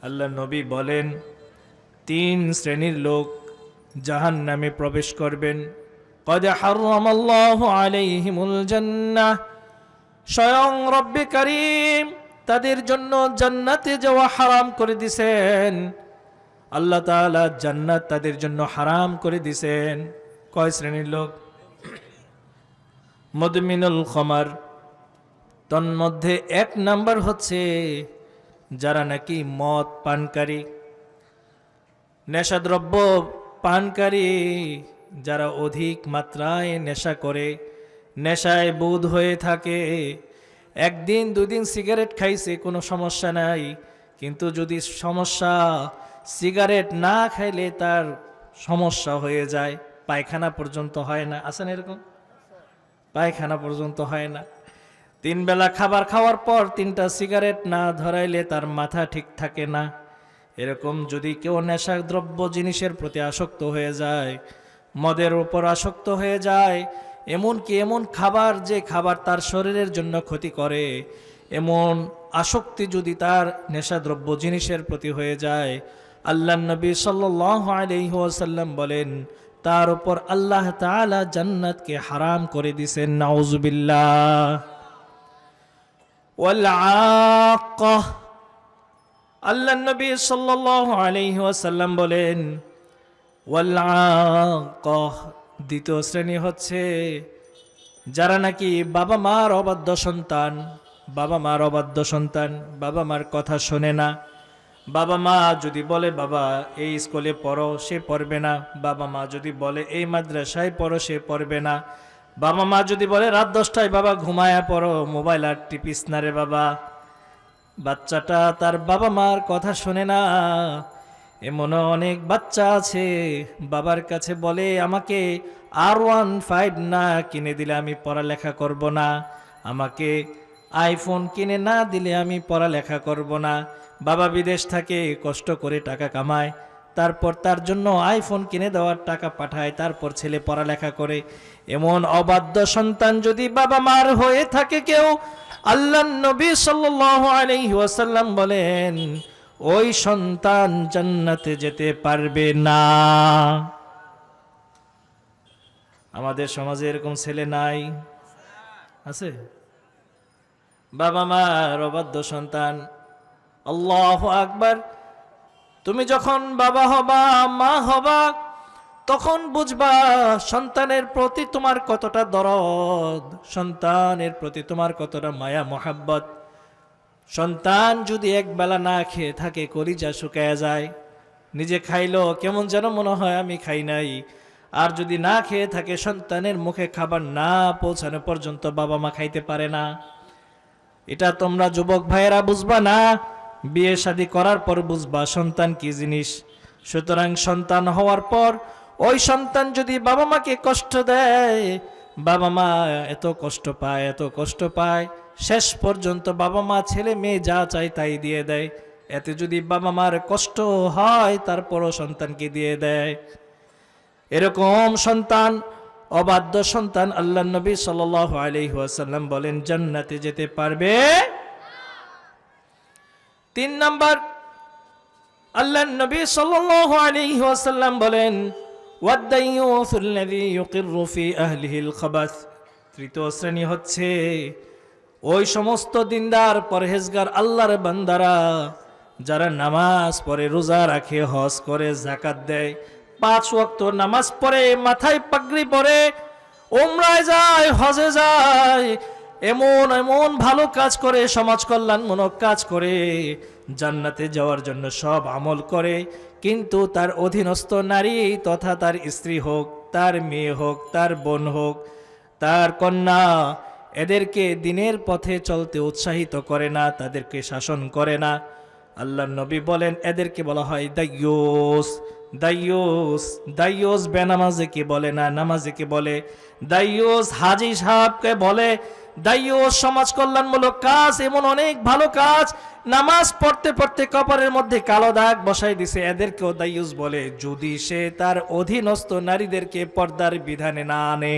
আল্লাহ নবী বলেন 3 শ্রেণীর লোক জাহান্নামে প্রবেশ করবেন। قد حرم الله عليهم الجنة, স্বয়ং রব্বে কারীম তাদের জন্য জান্নাতে যাওয়া হারাম করে দিয়েছেন। আল্লাহ তাআলা জান্নাত তাদের জন্য হারাম করে দিয়েছেন। কয় শ্রেণীর লোক? মুদমিনুল খামার, তন্মধ্যে 1 নাম্বার হচ্ছে যারা নাকি মদ পানকারী, নেশাদ্রব্য পানকারী, যারা অধিক মাত্রায় নেশা করে, নেশায় বুধ হয়ে থাকে। 1 দিন 2 দিন সিগারেট খাইছে কোনো সমস্যা নাই, কিন্তু যদি সমস্যা সিগারেট না খাইলে তার সমস্যা হয়ে যায়, পায়খানা পর্যন্ত হয় না। আছেন এরকম? পায়খানা পর্যন্ত হয় না। 3 বেলা খাবার খাওয়ার পর 3টা সিগারেট না ধরাইলে তার মাথা ঠিক থাকে না। এরকম যদি কেউ নেশাদ্রব্য জিনিসের প্রতি আসক্ত হয়ে যায়, মদের উপর আসক্ত হয়ে যায়, এমনকি এমন খাবার যে খাবার তার শরীরের জন্য ক্ষতি করে, এমন আসক্তি যদি তার নেশাদ্রব্য জিনিসের প্রতি হয়ে যায়, আল্লাহ নবী সাল্লাল্লাহু আলাইহি ওয়াসাল্লাম বলেন তার উপর আল্লাহ তাআলা জান্নাতকে হারাম করে দিয়েছেন। নাউজুবিল্লাহ। ওয়াল আক্কা, আল্লাহ নবী সাল্লাল্লাহু আলাইহি ওয়াসাল্লাম বলেন ওয়াল আক্কা, দ্বিতীয় শ্রেণী হচ্ছে যারা নাকি বাবা মার অবাধ্য সন্তান। বাবা মার অবাধ্য সন্তান, বাবা মার কথা শোনে না। বাবা মা যদি বলে বাবা এই স্কুলে পড়ো, সে পড়বে না। বাবা মা যদি বলে এই মাদ্রাসায় পড়ো, সে পড়বে না। বাবা মা যদি বলে রাত 10টায় বাবা ঘুমায়া পড়ো, মোবাইল আর টিপিস না রে বাবা। বাচ্চাটা তার বাবা মার কথা শোনে না। এমনও অনেক বাচ্চা আছে বাবার কাছে বলে আমাকে R15 না কিনে দিলে আমি পড়ালেখা করব না, আমাকে আইফোন কিনে না দিলে আমি পড়ালেখা করব না। বাবা বিদেশ থাকে, কষ্ট করে টাকা কামায়, তারপর তার জন্য আইফোন কিনে দেওয়ার টাকা পাঠায়, তারপর ছেলে পড়ালেখা করে। এমন অবাধ্য সন্তান যদি বাবা মার হয়ে থাকে কেউ, আল্লাহর নবী সাল্লাল্লাহু আলাইহি ওয়াসাল্লাম বলেন ওই সন্তান জান্নাতে যেতে পারবে না। আমাদের সমাজে এরকম ছেলে নাই? আছে? বাবা মার অবাধ্য সন্তান। আল্লাহু আকবার। তুমি যখন বাবা হবা, মা হবা, তখন বুঝবা সন্তানের প্রতি তোমার কতটা দরদ, সন্তানের প্রতি তোমার কতটা মায়া মোহাব্বত। সন্তান যদি 1 বেলা না খেয়ে থাকে কলিজা শুকায় যায়, নিজে খাইলো কেমন যেন মনে হয় আমি খাই নাই। আর যদি না খেয়ে থাকে, সন্তানের মুখে খাবার না পৌঁছানো পর্যন্ত বাবা মা খাইতে পারে না। এটা তোমরা যুবক ভাইয়েরা বুঝবা না, বিয়ে শাদী করার পর বুঝবা সন্তান কি জিনিস। সুতরাং সন্তান হওয়ার পর ওই সন্তান যদি বাবা মাকে কষ্ট দেয়, বাবা মা এত কষ্ট পায়, এত কষ্ট পায়, শেষ পর্যন্ত বাবা মা ছেলে মেয়ে যা চায় তাই দিয়ে দেয়। এতে যদি বাবা মার কষ্ট হয়, তারপরও সন্তানকে দিয়ে দেয়। এরকম সন্তান, অবাধ্য সন্তান, আল্লাহ নবী সাল্লাল্লাহু আলাইহি ওয়াসাল্লাম বলেন জান্নাতে যেতে পারবে। 3 নাম্বার, আল্লাহ নবী সাল্লাল্লাহু আলাইহি ওয়াসাল্লাম বলেন ওয়াদাইয়ুসুল্লাযী ইউকিররু ফি আহলিহিল খাবাস। তৃতীয় শ্রেণী হচ্ছে ওই সমস্ত দিনদার পরহেজগার আল্লাহর বান্দারা যারা নামাজ পড়ে, রোজা রাখে, হজ করে, যাকাত দেয়, 5 ওয়াক্ত নামাজ পড়ে, মাথায় পাগড়ি পরে, উমরায় যায়, হজে যায়, এমন এমন ভালো কাজ করে, সমাজ কল্যাণমূলক কাজ করে, জান্নাতে যাওয়ার জন্য সব আমল করে, কিন্তু তার অধীনস্থ নারী তথা তার স্ত্রী হোক, তার মেয়ে হোক, তার বোন হোক, তার কন্যা, এদেরকে দিনের পথে চলতে উৎসাহিত করে না, তাদেরকে শাসন করে না। আল্লাহর নবী বলেন এদেরকে বলা হয় দাইয়ুস। দাইয়ুস, দাইয়ুস বেনামাজে কে বলে না, নামাজে কে বলে। দাইয়ুস হাজি সাহেবকে বলে। দাইয়ুস সমাজ কল্যাণমূলক কাজ, এমন অনেক ভালো কাজ নামাজ পড়তে পড়তে কপালের মধ্যে কালো দাগ বসাই দিছে, এদেরকেও দাইয়ুস বলে, যদি সে তার অধীনস্থ নারীদেরকে পর্দার বিধানে না আনে।